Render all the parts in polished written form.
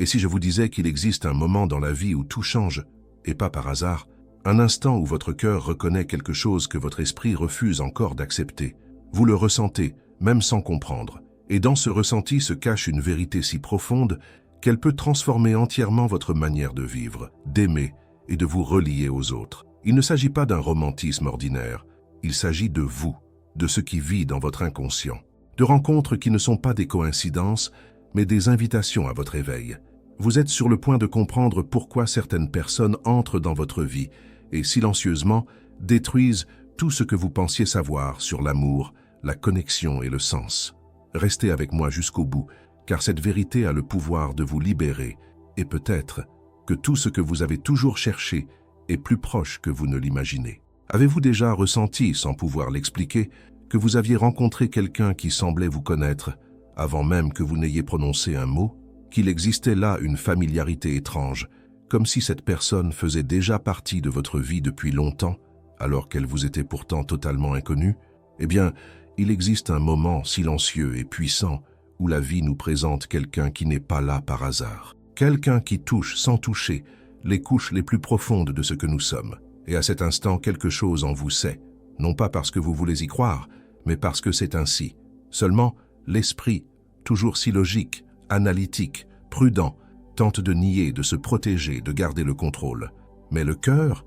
Et si je vous disais qu'il existe un moment dans la vie où tout change, et pas par hasard, un instant où votre cœur reconnaît quelque chose que votre esprit refuse encore d'accepter. Vous le ressentez, même sans comprendre. Et dans ce ressenti se cache une vérité si profonde qu'elle peut transformer entièrement votre manière de vivre, d'aimer et de vous relier aux autres. Il ne s'agit pas d'un romantisme ordinaire, il s'agit de vous, de ce qui vit dans votre inconscient. De rencontres qui ne sont pas des coïncidences, mais des invitations à votre éveil. Vous êtes sur le point de comprendre pourquoi certaines personnes entrent dans votre vie et silencieusement détruisent tout ce que vous pensiez savoir sur l'amour, la connexion et le sens. Restez avec moi jusqu'au bout, car cette vérité a le pouvoir de vous libérer et peut-être que tout ce que vous avez toujours cherché est plus proche que vous ne l'imaginez. Avez-vous déjà ressenti, sans pouvoir l'expliquer, que vous aviez rencontré quelqu'un qui semblait vous connaître, avant même que vous n'ayez prononcé un mot, qu'il existait là une familiarité étrange, comme si cette personne faisait déjà partie de votre vie depuis longtemps, alors qu'elle vous était pourtant totalement inconnue? Eh bien, il existe un moment silencieux et puissant où la vie nous présente quelqu'un qui n'est pas là par hasard. Quelqu'un qui touche sans toucher les couches les plus profondes de ce que nous sommes. Et à cet instant, quelque chose en vous sait, non pas parce que vous voulez y croire, mais parce que c'est ainsi. Seulement, l'esprit, toujours si logique, analytique, prudent, tente de nier, de se protéger, de garder le contrôle. Mais le cœur,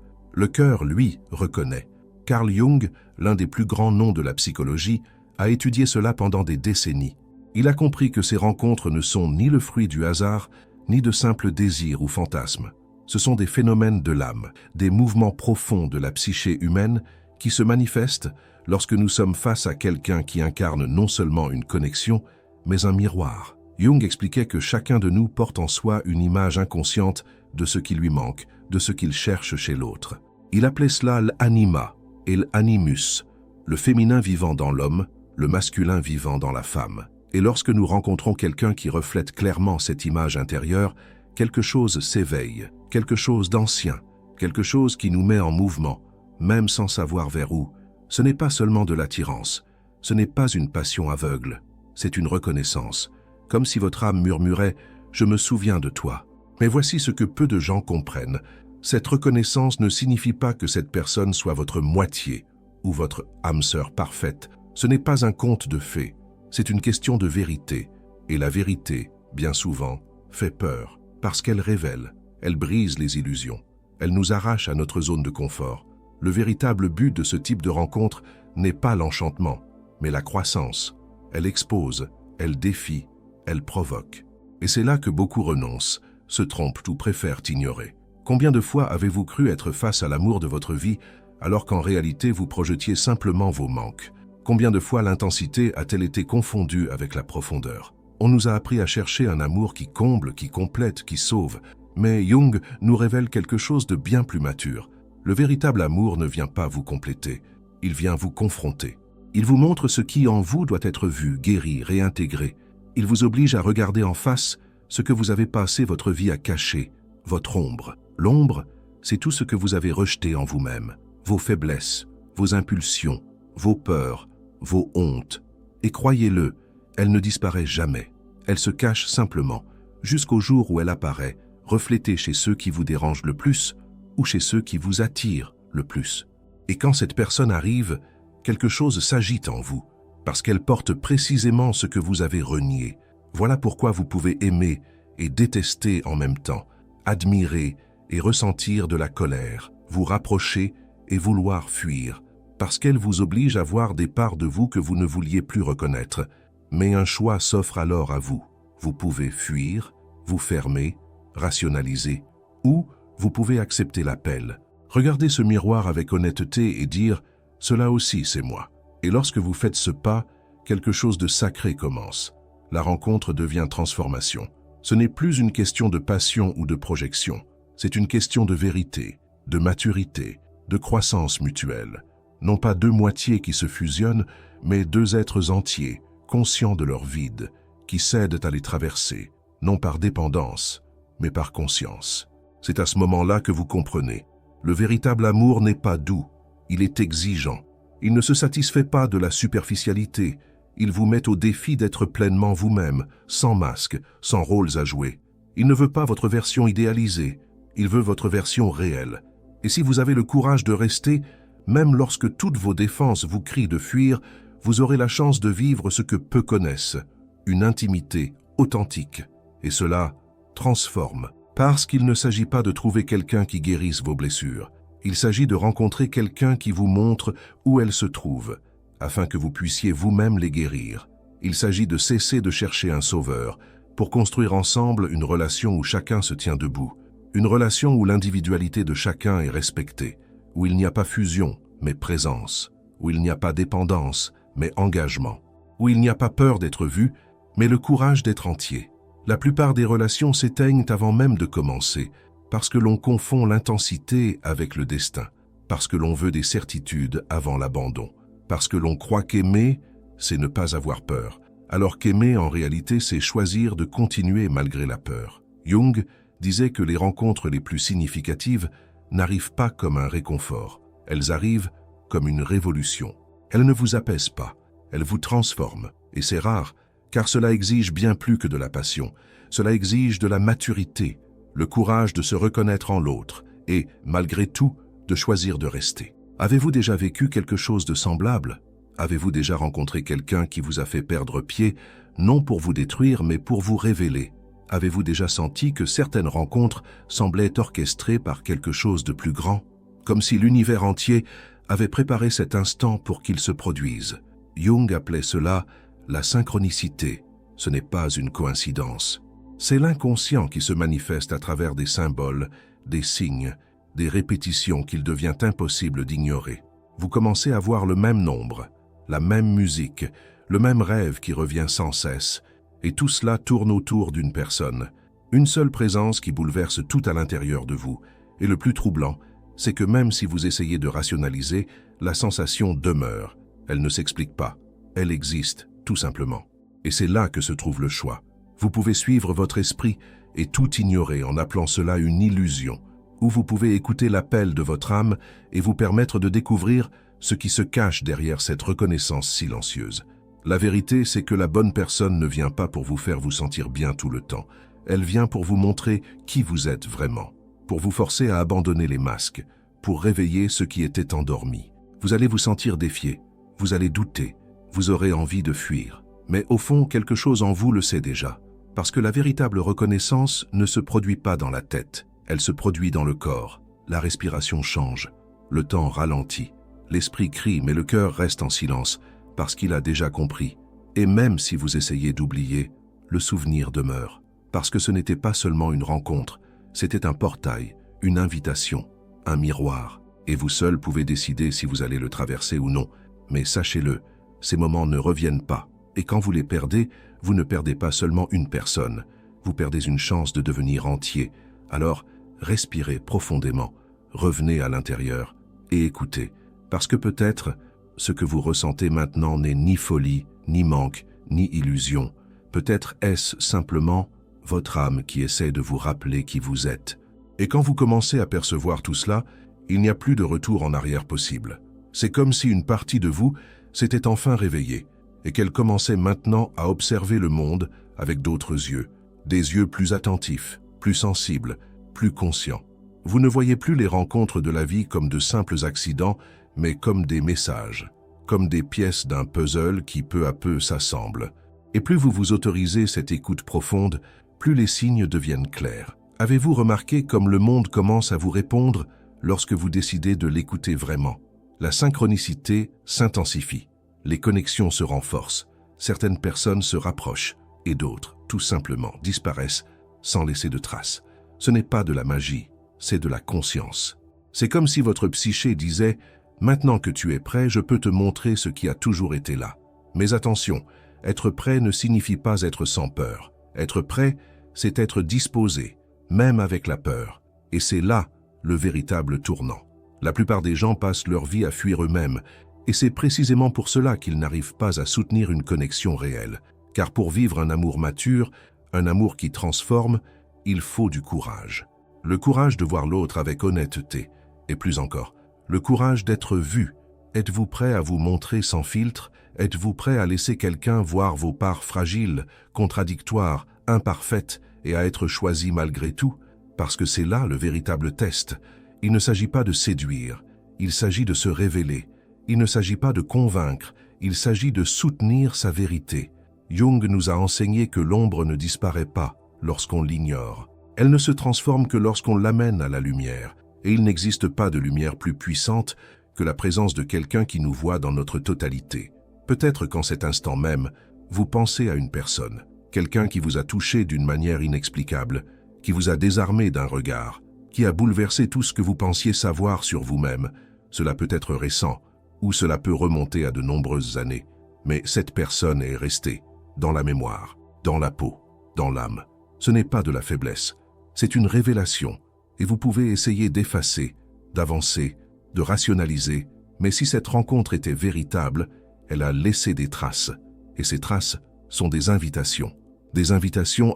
lui, reconnaît. Carl Jung, l'un des plus grands noms de la psychologie, a étudié cela pendant des décennies. Il a compris que ces rencontres ne sont ni le fruit du hasard, ni de simples désirs ou fantasmes. Ce sont des phénomènes de l'âme, des mouvements profonds de la psyché humaine qui se manifestent lorsque nous sommes face à quelqu'un qui incarne non seulement une connexion, mais un miroir. Jung expliquait que chacun de nous porte en soi une image inconsciente de ce qui lui manque, de ce qu'il cherche chez l'autre. Il appelait cela l'anima et l'animus, le féminin vivant dans l'homme, le masculin vivant dans la femme. Et lorsque nous rencontrons quelqu'un qui reflète clairement cette image intérieure, quelque chose s'éveille, quelque chose d'ancien, quelque chose qui nous met en mouvement, même sans savoir vers où. Ce n'est pas seulement de l'attirance, ce n'est pas une passion aveugle, c'est une reconnaissance, comme si votre âme murmurait « Je me souviens de toi ». Mais voici ce que peu de gens comprennent. Cette reconnaissance ne signifie pas que cette personne soit votre moitié ou votre âme sœur parfaite. Ce n'est pas un conte de fées, c'est une question de vérité. Et la vérité, bien souvent, fait peur, parce qu'elle révèle, elle brise les illusions, elle nous arrache à notre zone de confort. Le véritable but de ce type de rencontre n'est pas l'enchantement, mais la croissance. Elle expose, elle défie, elle provoque. Et c'est là que beaucoup renoncent, se trompent ou préfèrent ignorer. Combien de fois avez-vous cru être face à l'amour de votre vie alors qu'en réalité vous projetiez simplement vos manques? Combien de fois l'intensité a-t-elle été confondue avec la profondeur? On nous a appris à chercher un amour qui comble, qui complète, qui sauve. Mais Jung nous révèle quelque chose de bien plus mature. Le véritable amour ne vient pas vous compléter, il vient vous confronter. Il vous montre ce qui en vous doit être vu, guéri, réintégré. Il vous oblige à regarder en face ce que vous avez passé votre vie à cacher, votre ombre. L'ombre, c'est tout ce que vous avez rejeté en vous-même, vos faiblesses, vos impulsions, vos peurs, vos hontes. Et croyez-le, elle ne disparaît jamais. Elle se cache simplement, jusqu'au jour où elle apparaît, reflétée chez ceux qui vous dérangent le plus ou chez ceux qui vous attirent le plus. Et quand cette personne arrive, quelque chose s'agite en vous, parce qu'elle porte précisément ce que vous avez renié. Voilà pourquoi vous pouvez aimer et détester en même temps, admirer et ressentir de la colère, vous rapprocher et vouloir fuir, parce qu'elle vous oblige à voir des parts de vous que vous ne vouliez plus reconnaître. Mais un choix s'offre alors à vous. Vous pouvez fuir, vous fermer, rationaliser, ou vous pouvez accepter l'appel. Regardez ce miroir avec honnêteté et dire « Cela aussi, c'est moi ». Et lorsque vous faites ce pas, quelque chose de sacré commence. La rencontre devient transformation. Ce n'est plus une question de passion ou de projection. C'est une question de vérité, de maturité, de croissance mutuelle. Non pas deux moitiés qui se fusionnent, mais deux êtres entiers, conscients de leur vide, qui cèdent à les traverser, non par dépendance, mais par conscience. C'est à ce moment-là que vous comprenez. Le véritable amour n'est pas doux, il est exigeant. Il ne se satisfait pas de la superficialité, il vous met au défi d'être pleinement vous-même, sans masque, sans rôles à jouer. Il ne veut pas votre version idéalisée, il veut votre version réelle. Et si vous avez le courage de rester, même lorsque toutes vos défenses vous crient de fuir, vous aurez la chance de vivre ce que peu connaissent, une intimité authentique. Et cela transforme. Parce qu'il ne s'agit pas de trouver quelqu'un qui guérisse vos blessures. Il s'agit de rencontrer quelqu'un qui vous montre où elles se trouvent, afin que vous puissiez vous-même les guérir. Il s'agit de cesser de chercher un sauveur, pour construire ensemble une relation où chacun se tient debout. Une relation où l'individualité de chacun est respectée, où il n'y a pas fusion, mais présence, où il n'y a pas dépendance, mais engagement, où il n'y a pas peur d'être vu, mais le courage d'être entier. La plupart des relations s'éteignent avant même de commencer, parce que l'on confond l'intensité avec le destin, parce que l'on veut des certitudes avant l'abandon, parce que l'on croit qu'aimer, c'est ne pas avoir peur, alors qu'aimer en réalité c'est choisir de continuer malgré la peur. Jung disait que les rencontres les plus significatives n'arrivent pas comme un réconfort, elles arrivent comme une révolution. Elles ne vous apaisent pas, elles vous transforment, et c'est rare, car cela exige bien plus que de la passion, cela exige de la maturité, le courage de se reconnaître en l'autre, et, malgré tout, de choisir de rester. Avez-vous déjà vécu quelque chose de semblable? Avez-vous déjà rencontré quelqu'un qui vous a fait perdre pied, non pour vous détruire, mais pour vous révéler? Avez-vous déjà senti que certaines rencontres semblaient orchestrées par quelque chose de plus grand, comme si l'univers entier avait préparé cet instant pour qu'il se produise? Jung appelait cela la synchronicité. Ce n'est pas une coïncidence. C'est l'inconscient qui se manifeste à travers des symboles, des signes, des répétitions qu'il devient impossible d'ignorer. Vous commencez à voir le même nombre, la même musique, le même rêve qui revient sans cesse, et tout cela tourne autour d'une personne, une seule présence qui bouleverse tout à l'intérieur de vous. Et le plus troublant, c'est que même si vous essayez de rationaliser, la sensation demeure. Elle ne s'explique pas, elle existe, tout simplement. Et c'est là que se trouve le choix. Vous pouvez suivre votre esprit et tout ignorer en appelant cela une illusion, ou vous pouvez écouter l'appel de votre âme et vous permettre de découvrir ce qui se cache derrière cette reconnaissance silencieuse. La vérité, c'est que la bonne personne ne vient pas pour vous faire vous sentir bien tout le temps. Elle vient pour vous montrer qui vous êtes vraiment, pour vous forcer à abandonner les masques, pour réveiller ce qui était endormi. Vous allez vous sentir défié, vous allez douter, vous aurez envie de fuir. Mais au fond, quelque chose en vous le sait déjà, parce que la véritable reconnaissance ne se produit pas dans la tête, elle se produit dans le corps. La respiration change, le temps ralentit, l'esprit crie mais le cœur reste en silence, parce qu'il a déjà compris. Et même si vous essayez d'oublier, le souvenir demeure. Parce que ce n'était pas seulement une rencontre, c'était un portail, une invitation, un miroir. Et vous seul pouvez décider si vous allez le traverser ou non. Mais sachez-le, ces moments ne reviennent pas. Et quand vous les perdez, vous ne perdez pas seulement une personne, vous perdez une chance de devenir entier. Alors, respirez profondément, revenez à l'intérieur et écoutez. Parce que peut-être, ce que vous ressentez maintenant n'est ni folie, ni manque, ni illusion. Peut-être est-ce simplement votre âme qui essaie de vous rappeler qui vous êtes. Et quand vous commencez à percevoir tout cela, il n'y a plus de retour en arrière possible. C'est comme si une partie de vous s'était enfin réveillée et qu'elle commençait maintenant à observer le monde avec d'autres yeux, des yeux plus attentifs, plus sensibles, plus conscients. Vous ne voyez plus les rencontres de la vie comme de simples accidents, mais comme des messages, comme des pièces d'un puzzle qui peu à peu s'assemblent. Et plus vous vous autorisez cette écoute profonde, plus les signes deviennent clairs. Avez-vous remarqué comme le monde commence à vous répondre lorsque vous décidez de l'écouter vraiment? La synchronicité s'intensifie, les connexions se renforcent, certaines personnes se rapprochent et d'autres, tout simplement, disparaissent sans laisser de traces. Ce n'est pas de la magie, c'est de la conscience. C'est comme si votre psyché disait « Maintenant que tu es prêt, je peux te montrer ce qui a toujours été là. » Mais attention, être prêt ne signifie pas être sans peur. Être prêt, c'est être disposé, même avec la peur. Et c'est là le véritable tournant. La plupart des gens passent leur vie à fuir eux-mêmes, et c'est précisément pour cela qu'ils n'arrivent pas à soutenir une connexion réelle. Car pour vivre un amour mature, un amour qui transforme, il faut du courage. Le courage de voir l'autre avec honnêteté, et plus encore, le courage d'être vu. Êtes-vous prêt à vous montrer sans filtre? Êtes-vous prêt à laisser quelqu'un voir vos parts fragiles, contradictoires, imparfaites, et à être choisi malgré tout, parce que c'est là le véritable test. Il ne s'agit pas de séduire, il s'agit de se révéler. Il ne s'agit pas de convaincre, il s'agit de soutenir sa vérité. Jung nous a enseigné que l'ombre ne disparaît pas lorsqu'on l'ignore. Elle ne se transforme que lorsqu'on l'amène à la lumière, et il n'existe pas de lumière plus puissante que la présence de quelqu'un qui nous voit dans notre totalité. Peut-être qu'en cet instant même, vous pensez à une personne, quelqu'un qui vous a touché d'une manière inexplicable, qui vous a désarmé d'un regard, qui a bouleversé tout ce que vous pensiez savoir sur vous-même. Cela peut être récent, ou cela peut remonter à de nombreuses années, mais cette personne est restée, dans la mémoire, dans la peau, dans l'âme. Ce n'est pas de la faiblesse, c'est une révélation, et vous pouvez essayer d'effacer, d'avancer, de rationaliser, mais si cette rencontre était véritable, elle a laissé des traces, et ces traces sont des invitations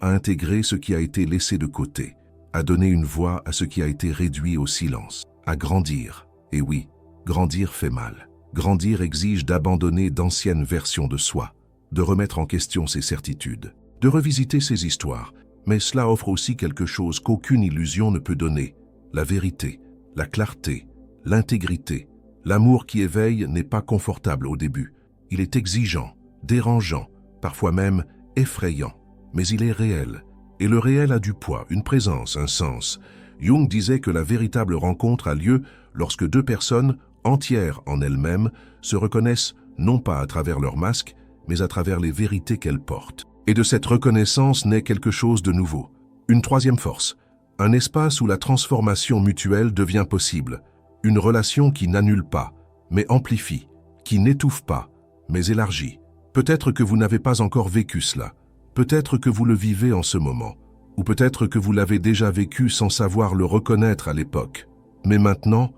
à intégrer ce qui a été laissé de côté, à donner une voix à ce qui a été réduit au silence, à grandir. Et oui, grandir fait mal. Grandir exige d'abandonner d'anciennes versions de soi, de remettre en question ses certitudes, de revisiter ses histoires, mais cela offre aussi quelque chose qu'aucune illusion ne peut donner, la vérité, la clarté, l'intégrité. L'amour qui éveille n'est pas confortable au début. Il est exigeant, dérangeant, parfois même effrayant, mais il est réel. Et le réel a du poids, une présence, un sens. Jung disait que la véritable rencontre a lieu lorsque deux personnes, entières en elles-mêmes, se reconnaissent non pas à travers leur masque, mais à travers les vérités qu'elles portent. Et de cette reconnaissance naît quelque chose de nouveau. Une troisième force, un espace où la transformation mutuelle devient possible. Une relation qui n'annule pas, mais amplifie, qui n'étouffe pas, mais élargit. Peut-être que vous n'avez pas encore vécu cela. Peut-être que vous le vivez en ce moment. Ou peut-être que vous l'avez déjà vécu sans savoir le reconnaître à l'époque. Mais maintenant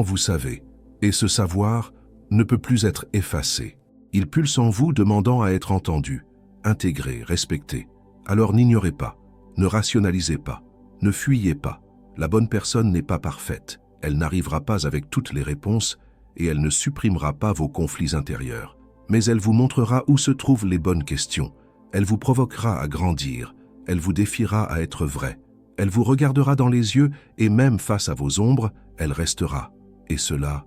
vous savez. Et ce savoir ne peut plus être effacé. Il pulse en vous demandant à être entendu, intégré, respecté. Alors n'ignorez pas, ne rationalisez pas, ne fuyez pas. La bonne personne n'est pas parfaite. Elle n'arrivera pas avec toutes les réponses et elle ne supprimera pas vos conflits intérieurs. Mais elle vous montrera où se trouvent les bonnes questions. Elle vous provoquera à grandir. Elle vous défiera à être vrai. Elle vous regardera dans les yeux et même face à vos ombres, elle restera. Et cela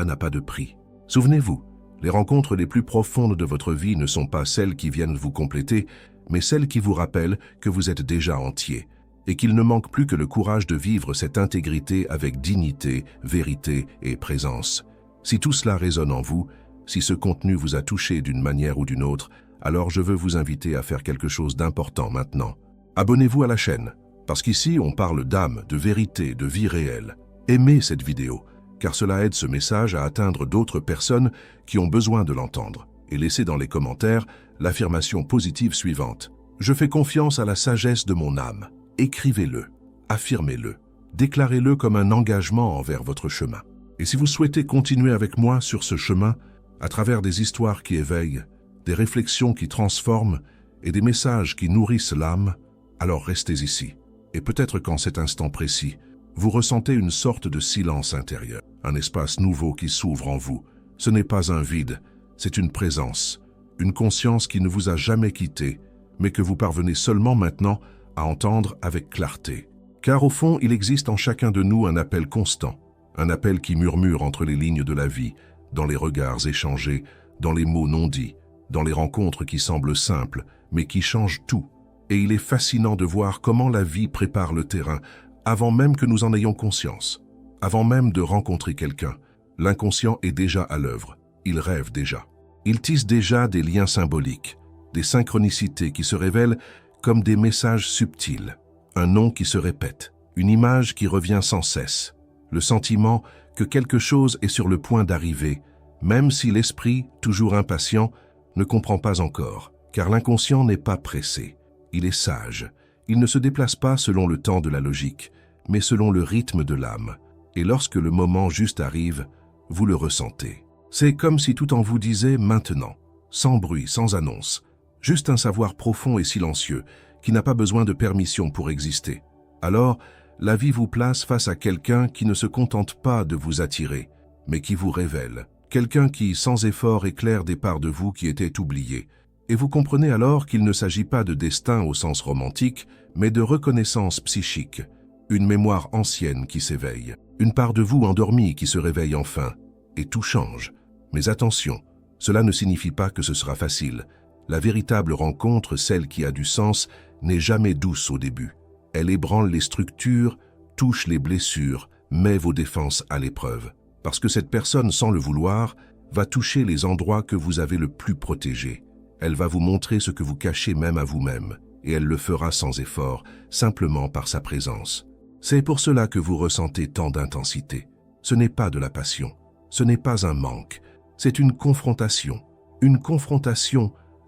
n'a pas de prix. Souvenez-vous, les rencontres les plus profondes de votre vie ne sont pas celles qui viennent vous compléter, mais celles qui vous rappellent que vous êtes déjà entier et qu'il ne manque plus que le courage de vivre cette intégrité avec dignité, vérité et présence. Si tout cela résonne en vous, si ce contenu vous a touché d'une manière ou d'une autre, alors je veux vous inviter à faire quelque chose d'important maintenant. Abonnez-vous à la chaîne, parce qu'ici on parle d'âme, de vérité, de vie réelle. Aimez cette vidéo, car cela aide ce message à atteindre d'autres personnes qui ont besoin de l'entendre. Et laissez dans les commentaires l'affirmation positive suivante. Je fais confiance à la sagesse de mon âme. Écrivez-le, affirmez-le, déclarez-le comme un engagement envers votre chemin. Et si vous souhaitez continuer avec moi sur ce chemin, à travers des histoires qui éveillent, des réflexions qui transforment et des messages qui nourrissent l'âme, alors restez ici. Et peut-être qu'en cet instant précis, vous ressentez une sorte de silence intérieur, un espace nouveau qui s'ouvre en vous. Ce n'est pas un vide, c'est une présence, une conscience qui ne vous a jamais quitté, mais que vous parvenez seulement maintenant à entendre avec clarté. Car au fond, il existe en chacun de nous un appel constant, un appel qui murmure entre les lignes de la vie, dans les regards échangés, dans les mots non dits, dans les rencontres qui semblent simples, mais qui changent tout. Et il est fascinant de voir comment la vie prépare le terrain, avant même que nous en ayons conscience. Avant même de rencontrer quelqu'un, l'inconscient est déjà à l'œuvre, il rêve déjà. Il tisse déjà des liens symboliques, des synchronicités qui se révèlent comme des messages subtils, un nom qui se répète, une image qui revient sans cesse, le sentiment que quelque chose est sur le point d'arriver, même si l'esprit, toujours impatient, ne comprend pas encore, car l'inconscient n'est pas pressé. Il est sage, il ne se déplace pas selon le temps de la logique, mais selon le rythme de l'âme. Et lorsque le moment juste arrive, vous le ressentez. C'est comme si tout en vous disait maintenant, sans bruit, sans annonce, juste un savoir profond et silencieux, qui n'a pas besoin de permission pour exister. Alors, la vie vous place face à quelqu'un qui ne se contente pas de vous attirer, mais qui vous révèle. Quelqu'un qui, sans effort, éclaire des parts de vous qui étaient oubliées. Et vous comprenez alors qu'il ne s'agit pas de destin au sens romantique, mais de reconnaissance psychique, une mémoire ancienne qui s'éveille, une part de vous endormie qui se réveille enfin, et tout change. Mais attention, cela ne signifie pas que ce sera facile. La véritable rencontre, celle qui a du sens, n'est jamais douce au début. Elle ébranle les structures, touche les blessures, met vos défenses à l'épreuve. Parce que cette personne, sans le vouloir, va toucher les endroits que vous avez le plus protégés. Elle va vous montrer ce que vous cachez même à vous-même, et elle le fera sans effort, simplement par sa présence. C'est pour cela que vous ressentez tant d'intensité. Ce n'est pas de la passion, ce n'est pas un manque, c'est une confrontation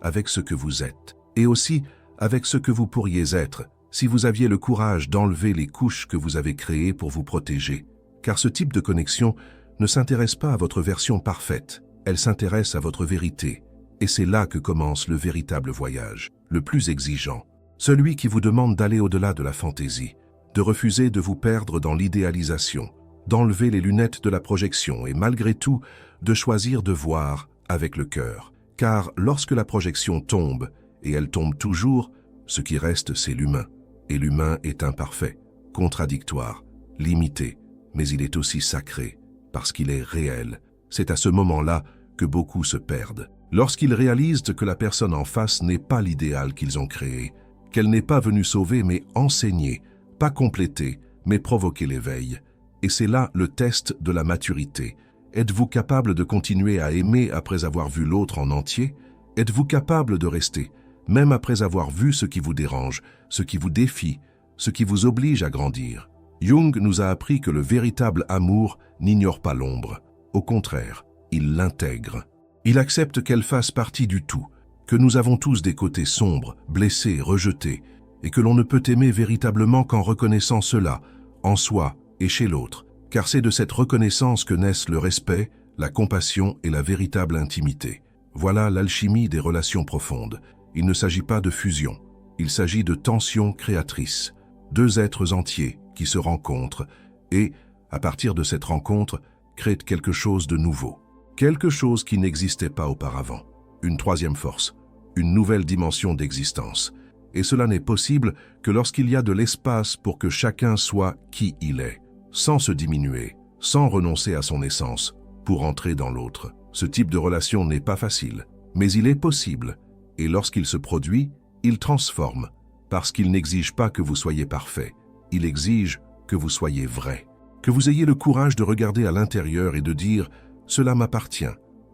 avec ce que vous êtes, et aussi avec ce que vous pourriez être si vous aviez le courage d'enlever les couches que vous avez créées pour vous protéger. Car ce type de connexion ne s'intéresse pas à votre version parfaite, elle s'intéresse à votre vérité. Et c'est là que commence le véritable voyage, le plus exigeant, celui qui vous demande d'aller au-delà de la fantaisie, de refuser de vous perdre dans l'idéalisation, d'enlever les lunettes de la projection et malgré tout, de choisir de voir avec le cœur. Car lorsque la projection tombe, et elle tombe toujours, ce qui reste c'est l'humain. Et l'humain est imparfait, contradictoire, limité, mais il est aussi sacré, parce qu'il est réel. C'est à ce moment-là que beaucoup se perdent. Lorsqu'ils réalisent que la personne en face n'est pas l'idéal qu'ils ont créé, qu'elle n'est pas venue sauver mais enseigner, pas compléter, mais provoquer l'éveil. Et c'est là le test de la maturité. Êtes-vous capable de continuer à aimer après avoir vu l'autre en entier? Êtes-vous capable de rester, même après avoir vu ce qui vous dérange, ce qui vous défie, ce qui vous oblige à grandir? Jung nous a appris que le véritable amour n'ignore pas l'ombre. Au contraire, il l'intègre. Il accepte qu'elle fasse partie du tout, que nous avons tous des côtés sombres, blessés, rejetés, et que l'on ne peut aimer véritablement qu'en reconnaissant cela, en soi et chez l'autre, car c'est de cette reconnaissance que naissent le respect, la compassion et la véritable intimité. Voilà l'alchimie des relations profondes. Il ne s'agit pas de fusion, il s'agit de tension créatrice. Deux êtres entiers qui se rencontrent et, à partir de cette rencontre, créent quelque chose de nouveau. Quelque chose qui n'existait pas auparavant. Une troisième force, une nouvelle dimension d'existence. Et cela n'est possible que lorsqu'il y a de l'espace pour que chacun soit qui il est, sans se diminuer, sans renoncer à son essence, pour entrer dans l'autre. Ce type de relation n'est pas facile, mais il est possible. Et lorsqu'il se produit, il transforme, parce qu'il n'exige pas que vous soyez parfait. Il exige que vous soyez vrai. Que vous ayez le courage de regarder à l'intérieur et de dire « Cela m'appartient,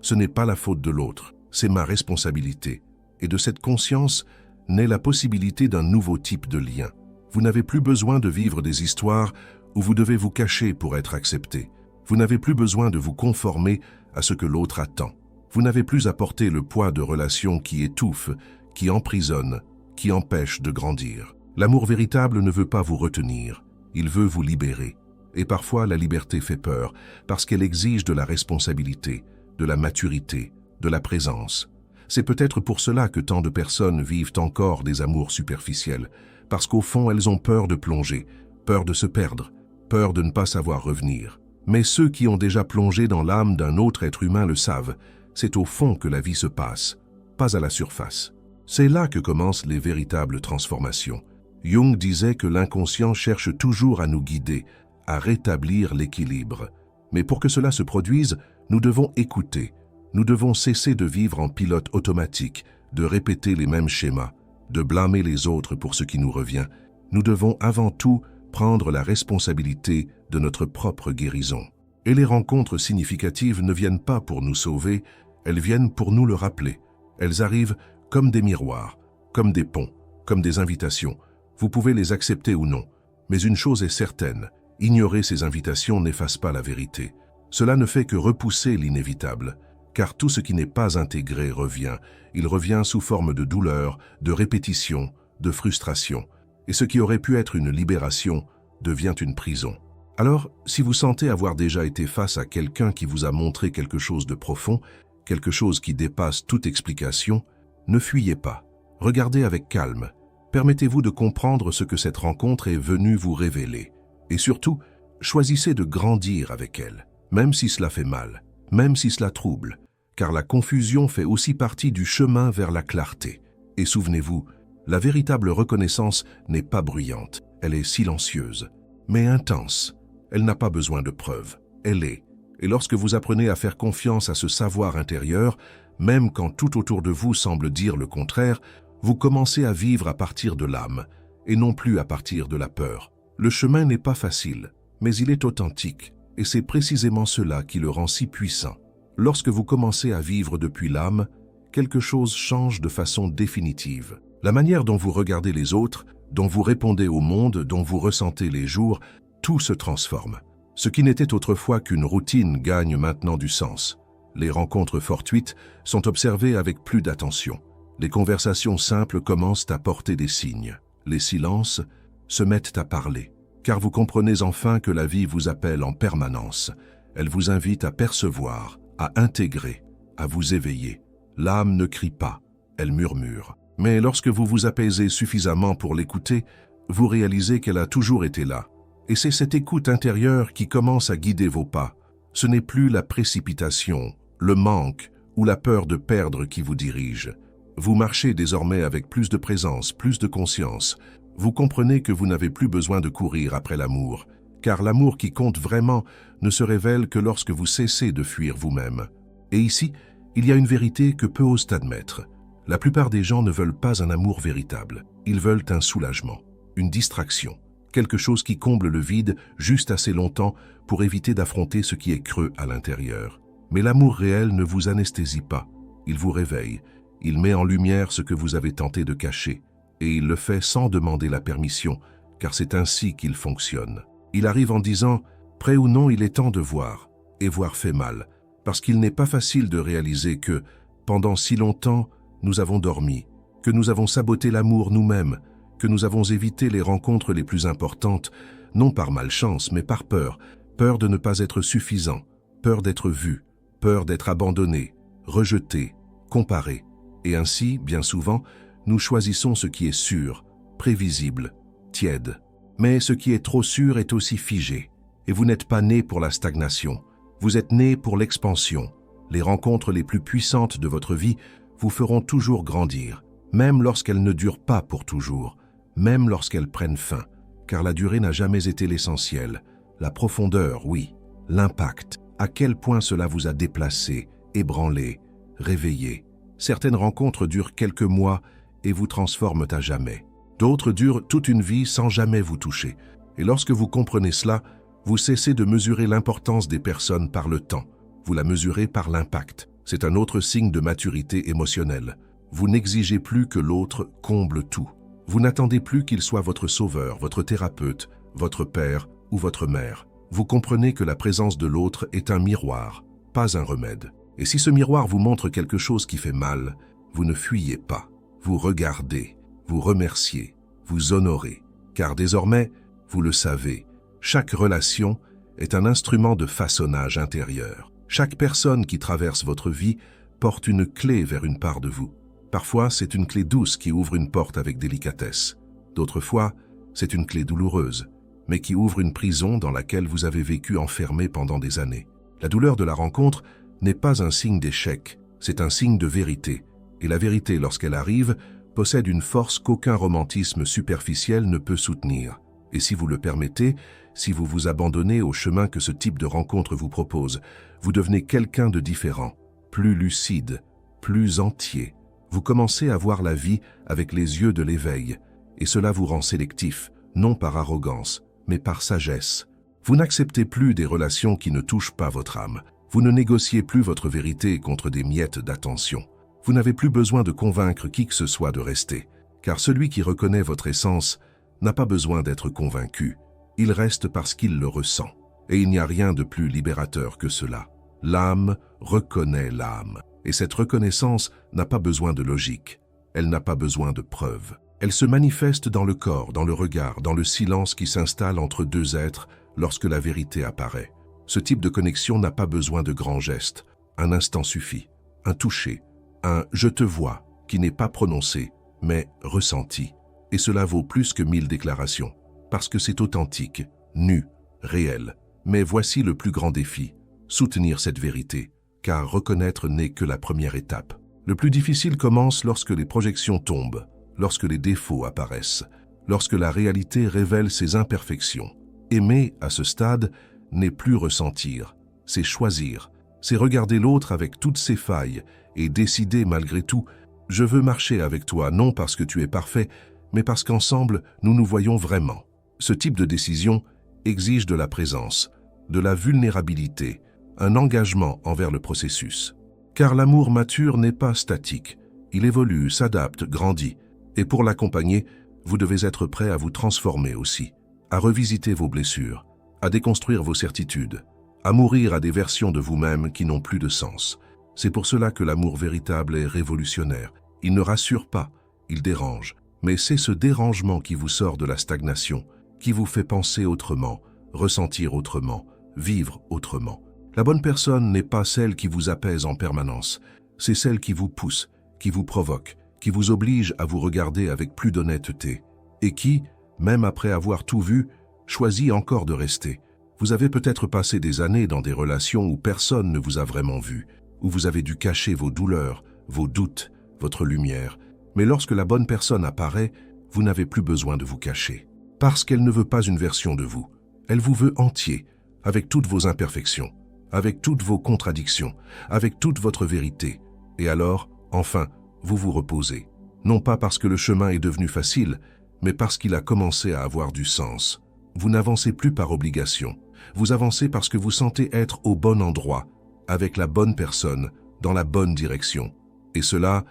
ce n'est pas la faute de l'autre, c'est ma responsabilité ». Et de cette conscience naît la possibilité d'un nouveau type de lien. Vous n'avez plus besoin de vivre des histoires où vous devez vous cacher pour être accepté. Vous n'avez plus besoin de vous conformer à ce que l'autre attend. Vous n'avez plus à porter le poids de relations qui étouffent, qui emprisonnent, qui empêchent de grandir. L'amour véritable ne veut pas vous retenir, il veut vous libérer. Et parfois la liberté fait peur, parce qu'elle exige de la responsabilité, de la maturité, de la présence. C'est peut-être pour cela que tant de personnes vivent encore des amours superficiels, parce qu'au fond elles ont peur de plonger, peur de se perdre, peur de ne pas savoir revenir. Mais ceux qui ont déjà plongé dans l'âme d'un autre être humain le savent, c'est au fond que la vie se passe, pas à la surface. C'est là que commencent les véritables transformations. Jung disait que l'inconscient cherche toujours à nous guider, à rétablir l'équilibre. Mais pour que cela se produise, nous devons écouter. Nous devons cesser de vivre en pilote automatique, de répéter les mêmes schémas, de blâmer les autres pour ce qui nous revient. Nous devons avant tout prendre la responsabilité de notre propre guérison. Et les rencontres significatives ne viennent pas pour nous sauver, elles viennent pour nous le rappeler. Elles arrivent comme des miroirs, comme des ponts, comme des invitations. Vous pouvez les accepter ou non. Mais une chose est certaine, ignorer ces invitations n'efface pas la vérité. Cela ne fait que repousser l'inévitable. Car tout ce qui n'est pas intégré revient. Il revient sous forme de douleur, de répétition, de frustration. Et ce qui aurait pu être une libération devient une prison. Alors, si vous sentez avoir déjà été face à quelqu'un qui vous a montré quelque chose de profond, quelque chose qui dépasse toute explication, ne fuyez pas. Regardez avec calme. Permettez-vous de comprendre ce que cette rencontre est venue vous révéler. Et surtout, choisissez de grandir avec elle, même si cela fait mal, même si cela trouble. car la confusion fait aussi partie du chemin vers la clarté. Et souvenez-vous, la véritable reconnaissance n'est pas bruyante, elle est silencieuse, mais intense. Elle n'a pas besoin de preuves, elle est. Et lorsque vous apprenez à faire confiance à ce savoir intérieur, même quand tout autour de vous semble dire le contraire, vous commencez à vivre à partir de l'âme, et non plus à partir de la peur. Le chemin n'est pas facile, mais il est authentique, et c'est précisément cela qui le rend si puissant. Lorsque vous commencez à vivre depuis l'âme, quelque chose change de façon définitive. La manière dont vous regardez les autres, dont vous répondez au monde, dont vous ressentez les jours, tout se transforme. Ce qui n'était autrefois qu'une routine gagne maintenant du sens. Les rencontres fortuites sont observées avec plus d'attention. Les conversations simples commencent à porter des signes. Les silences se mettent à parler, car vous comprenez enfin que la vie vous appelle en permanence. Elle vous invite à percevoir, à intégrer, à vous éveiller. L'âme ne crie pas, elle murmure. Mais lorsque vous vous apaisez suffisamment pour l'écouter, vous réalisez qu'elle a toujours été là. Et c'est cette écoute intérieure qui commence à guider vos pas. Ce n'est plus la précipitation, le manque ou la peur de perdre qui vous dirige. Vous marchez désormais avec plus de présence, plus de conscience. Vous comprenez que vous n'avez plus besoin de courir après l'amour, car l'amour qui compte vraiment ne se révèle que lorsque vous cessez de fuir vous-même. Et ici, il y a une vérité que peu osent admettre. La plupart des gens ne veulent pas un amour véritable. Ils veulent un soulagement, une distraction, quelque chose qui comble le vide juste assez longtemps pour éviter d'affronter ce qui est creux à l'intérieur. Mais l'amour réel ne vous anesthésie pas. Il vous réveille. Il met en lumière ce que vous avez tenté de cacher. Et il le fait sans demander la permission, car c'est ainsi qu'il fonctionne. Il arrive en disant « Prêt ou non, il est temps de voir ». Et voir fait mal, parce qu'il n'est pas facile de réaliser que, pendant si longtemps, nous avons dormi, que nous avons saboté l'amour nous-mêmes, que nous avons évité les rencontres les plus importantes, non par malchance, mais par peur. Peur de ne pas être suffisant, peur d'être vu, peur d'être abandonné, rejeté, comparé. Et ainsi, bien souvent, nous choisissons ce qui est sûr, prévisible, tiède. Mais ce qui est trop sûr est aussi figé. Et vous n'êtes pas né pour la stagnation. Vous êtes né pour l'expansion. Les rencontres les plus puissantes de votre vie vous feront toujours grandir, même lorsqu'elles ne durent pas pour toujours, même lorsqu'elles prennent fin, car la durée n'a jamais été l'essentiel. La profondeur, oui. L'impact. À quel point cela vous a déplacé, ébranlé, réveillé. Certaines rencontres durent quelques mois et vous transforment à jamais. D'autres durent toute une vie sans jamais vous toucher. Et lorsque vous comprenez cela, vous cessez de mesurer l'importance des personnes par le temps. Vous la mesurez par l'impact. C'est un autre signe de maturité émotionnelle. Vous n'exigez plus que l'autre comble tout. Vous n'attendez plus qu'il soit votre sauveur, votre thérapeute, votre père ou votre mère. Vous comprenez que la présence de l'autre est un miroir, pas un remède. Et si ce miroir vous montre quelque chose qui fait mal, vous ne fuyez pas. Vous regardez, vous remerciez, vous honorez. Car désormais, vous le savez, chaque relation est un instrument de façonnage intérieur. Chaque personne qui traverse votre vie porte une clé vers une part de vous. Parfois, c'est une clé douce qui ouvre une porte avec délicatesse. D'autres fois, c'est une clé douloureuse, mais qui ouvre une prison dans laquelle vous avez vécu enfermé pendant des années. La douleur de la rencontre n'est pas un signe d'échec, c'est un signe de vérité. Et la vérité, lorsqu'elle arrive, possède une force qu'aucun romantisme superficiel ne peut soutenir. Et si vous le permettez, si vous vous abandonnez au chemin que ce type de rencontre vous propose, vous devenez quelqu'un de différent, plus lucide, plus entier. Vous commencez à voir la vie avec les yeux de l'éveil, et cela vous rend sélectif, non par arrogance, mais par sagesse. Vous n'acceptez plus des relations qui ne touchent pas votre âme. Vous ne négociez plus votre vérité contre des miettes d'attention. Vous n'avez plus besoin de convaincre qui que ce soit de rester, car celui qui reconnaît votre essence n'a pas besoin d'être convaincu. Il reste parce qu'il le ressent. Et il n'y a rien de plus libérateur que cela. L'âme reconnaît l'âme. Et cette reconnaissance n'a pas besoin de logique. Elle n'a pas besoin de preuves. Elle se manifeste dans le corps, dans le regard, dans le silence qui s'installe entre deux êtres lorsque la vérité apparaît. Ce type de connexion n'a pas besoin de grands gestes. Un instant suffit. Un toucher. Un « je te vois » qui n'est pas prononcé, mais ressenti. Et cela vaut plus que 1000 déclarations. Parce que c'est authentique, nu, réel. Mais voici le plus grand défi. Soutenir cette vérité. car reconnaître n'est que la première étape. Le plus difficile commence lorsque les projections tombent, lorsque les défauts apparaissent, lorsque la réalité révèle ses imperfections. Aimer, à ce stade, n'est plus ressentir, c'est choisir, c'est regarder l'autre avec toutes ses failles et décider malgré tout « je veux marcher avec toi, non parce que tu es parfait, mais parce qu'ensemble, nous nous voyons vraiment ». Ce type de décision exige de la présence, de la vulnérabilité, un engagement envers le processus. Car l'amour mature n'est pas statique, il évolue, s'adapte, grandit. Et pour l'accompagner, vous devez être prêt à vous transformer aussi, à revisiter vos blessures, à déconstruire vos certitudes, à mourir à des versions de vous-même qui n'ont plus de sens. C'est pour cela que l'amour véritable est révolutionnaire. Il ne rassure pas, il dérange. Mais c'est ce dérangement qui vous sort de la stagnation, qui vous fait penser autrement, ressentir autrement, vivre autrement. La bonne personne n'est pas celle qui vous apaise en permanence, c'est celle qui vous pousse, qui vous provoque, qui vous oblige à vous regarder avec plus d'honnêteté, et qui, même après avoir tout vu, choisit encore de rester. Vous avez peut-être passé des années dans des relations où personne ne vous a vraiment vu, où vous avez dû cacher vos douleurs, vos doutes, votre lumière. Mais lorsque la bonne personne apparaît, vous n'avez plus besoin de vous cacher. Parce qu'elle ne veut pas une version de vous. Elle vous veut entier, avec toutes vos imperfections, avec toutes vos contradictions, avec toute votre vérité. Et alors, enfin, vous vous reposez. Non pas parce que le chemin est devenu facile, mais parce qu'il a commencé à avoir du sens. Vous n'avancez plus par obligation. Vous avancez parce que vous sentez être au bon endroit, avec la bonne personne, dans la bonne direction. Et cela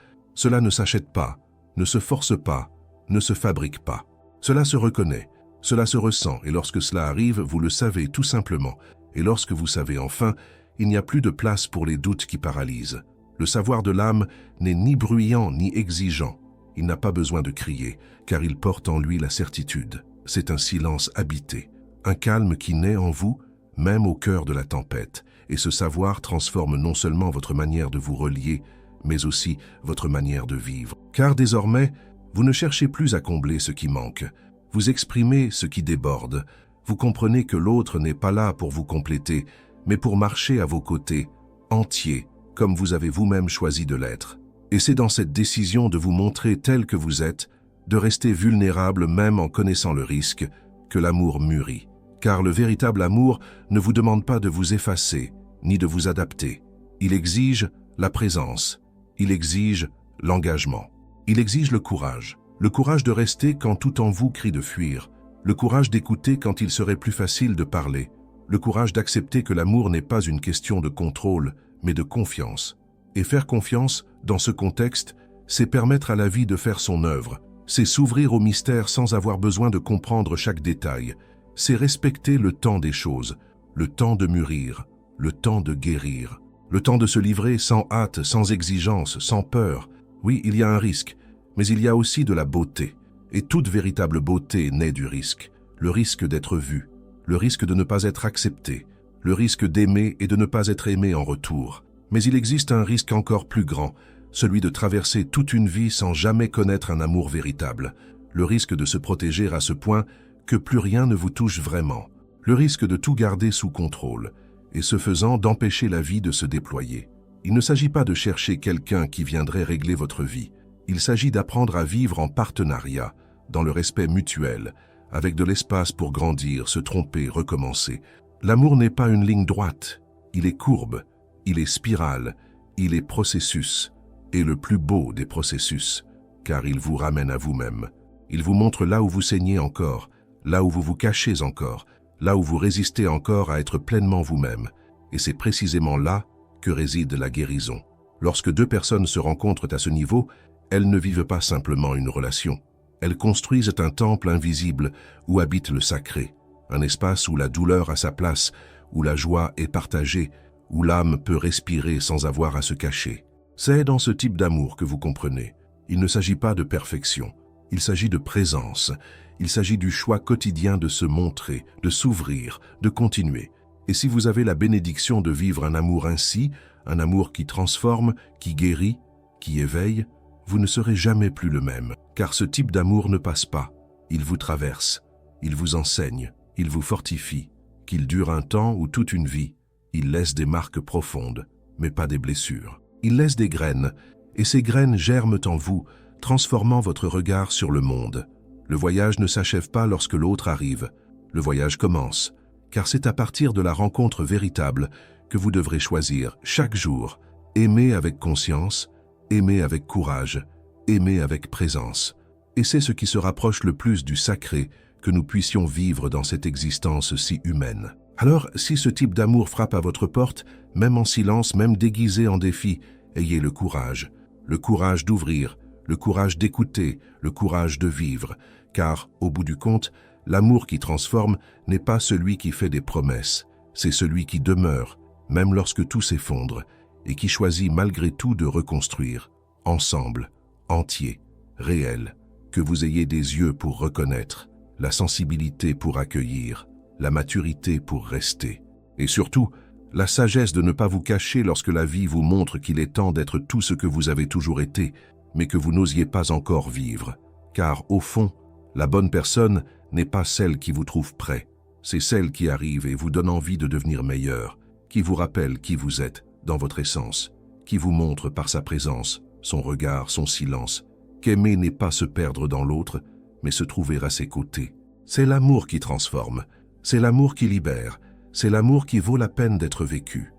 ne s'achète pas, ne se force pas, ne se fabrique pas. Cela se reconnaît, cela se ressent, et lorsque cela arrive, vous le savez tout simplement. Et lorsque vous savez enfin, il n'y a plus de place pour les doutes qui paralysent. Le savoir de l'âme n'est ni bruyant ni exigeant. Il n'a pas besoin de crier, car il porte en lui la certitude. C'est un silence habité, un calme qui naît en vous, même au cœur de la tempête. Et ce savoir transforme non seulement votre manière de vous relier, mais aussi votre manière de vivre. Car désormais, vous ne cherchez plus à combler ce qui manque. Vous exprimez ce qui déborde. Vous comprenez que l'autre n'est pas là pour vous compléter, mais pour marcher à vos côtés, entier, comme vous avez vous-même choisi de l'être. Et c'est dans cette décision de vous montrer tel que vous êtes, de rester vulnérable même en connaissant le risque, que l'amour mûrit. Car le véritable amour ne vous demande pas de vous effacer, ni de vous adapter. Il exige la présence. Il exige l'engagement. Il exige le courage de rester quand tout en vous crie de fuir, le courage d'écouter quand il serait plus facile de parler, le courage d'accepter que l'amour n'est pas une question de contrôle, mais de confiance. Et faire confiance, dans ce contexte, c'est permettre à la vie de faire son œuvre, c'est s'ouvrir au mystère sans avoir besoin de comprendre chaque détail, c'est respecter le temps des choses, le temps de mûrir, le temps de guérir, le temps de se livrer sans hâte, sans exigence, sans peur. Oui, il y a un risque, mais il y a aussi de la beauté. Et toute véritable beauté naît du risque. Le risque d'être vu, le risque de ne pas être accepté, le risque d'aimer et de ne pas être aimé en retour. Mais il existe un risque encore plus grand, celui de traverser toute une vie sans jamais connaître un amour véritable. Le risque de se protéger à ce point que plus rien ne vous touche vraiment. Le risque de tout garder sous contrôle, et ce faisant d'empêcher la vie de se déployer. Il ne s'agit pas de chercher quelqu'un qui viendrait régler votre vie. Il s'agit d'apprendre à vivre en partenariat, dans le respect mutuel, avec de l'espace pour grandir, se tromper, recommencer. L'amour n'est pas une ligne droite, il est courbe, il est spirale, il est processus, et le plus beau des processus, car il vous ramène à vous-même. Il vous montre là où vous saignez encore, là où vous vous cachez encore, là où vous résistez encore à être pleinement vous-même. Et c'est précisément là que réside la guérison. Lorsque deux personnes se rencontrent à ce niveau, elles ne vivent pas simplement une relation. Elles construisent un temple invisible où habite le sacré, un espace où la douleur a sa place, où la joie est partagée, où l'âme peut respirer sans avoir à se cacher. C'est dans ce type d'amour que vous comprenez. Il ne s'agit pas de perfection, il s'agit de présence. Il s'agit du choix quotidien de se montrer, de s'ouvrir, de continuer. Et si vous avez la bénédiction de vivre un amour ainsi, un amour qui transforme, qui guérit, qui éveille, vous ne serez jamais plus le même. Car ce type d'amour ne passe pas. Il vous traverse, il vous enseigne, il vous fortifie. Qu'il dure un temps ou toute une vie, il laisse des marques profondes. mais pas des blessures. Il laisse des graines, et ces graines germent en vous, transformant votre regard sur le monde. Le voyage ne s'achève pas lorsque l'autre arrive. Le voyage commence, car c'est à partir de la rencontre véritable que vous devrez choisir chaque jour. Aimer avec conscience, aimer avec courage, aimer avec présence. Et c'est ce qui se rapproche le plus du sacré que nous puissions vivre dans cette existence si humaine. Alors, si ce type d'amour frappe à votre porte, même en silence, même déguisé en défi, ayez le courage d'ouvrir, le courage d'écouter, le courage de vivre, car, au bout du compte, l'amour qui transforme n'est pas celui qui fait des promesses, c'est celui qui demeure, même lorsque tout s'effondre, et qui choisit malgré tout de reconstruire, ensemble, entier, réel, que vous ayez des yeux pour reconnaître, la sensibilité pour accueillir, la maturité pour rester, et surtout, la sagesse de ne pas vous cacher lorsque la vie vous montre qu'il est temps d'être tout ce que vous avez toujours été, mais que vous n'osiez pas encore vivre. Car, au fond, la bonne personne n'est pas celle qui vous trouve prêt, c'est celle qui arrive et vous donne envie de devenir meilleur, qui vous rappelle qui vous êtes dans votre essence, qui vous montre par sa présence, son regard, son silence, qu'aimer n'est pas se perdre dans l'autre, mais se trouver à ses côtés. C'est l'amour qui transforme, c'est l'amour qui libère, c'est l'amour qui vaut la peine d'être vécu.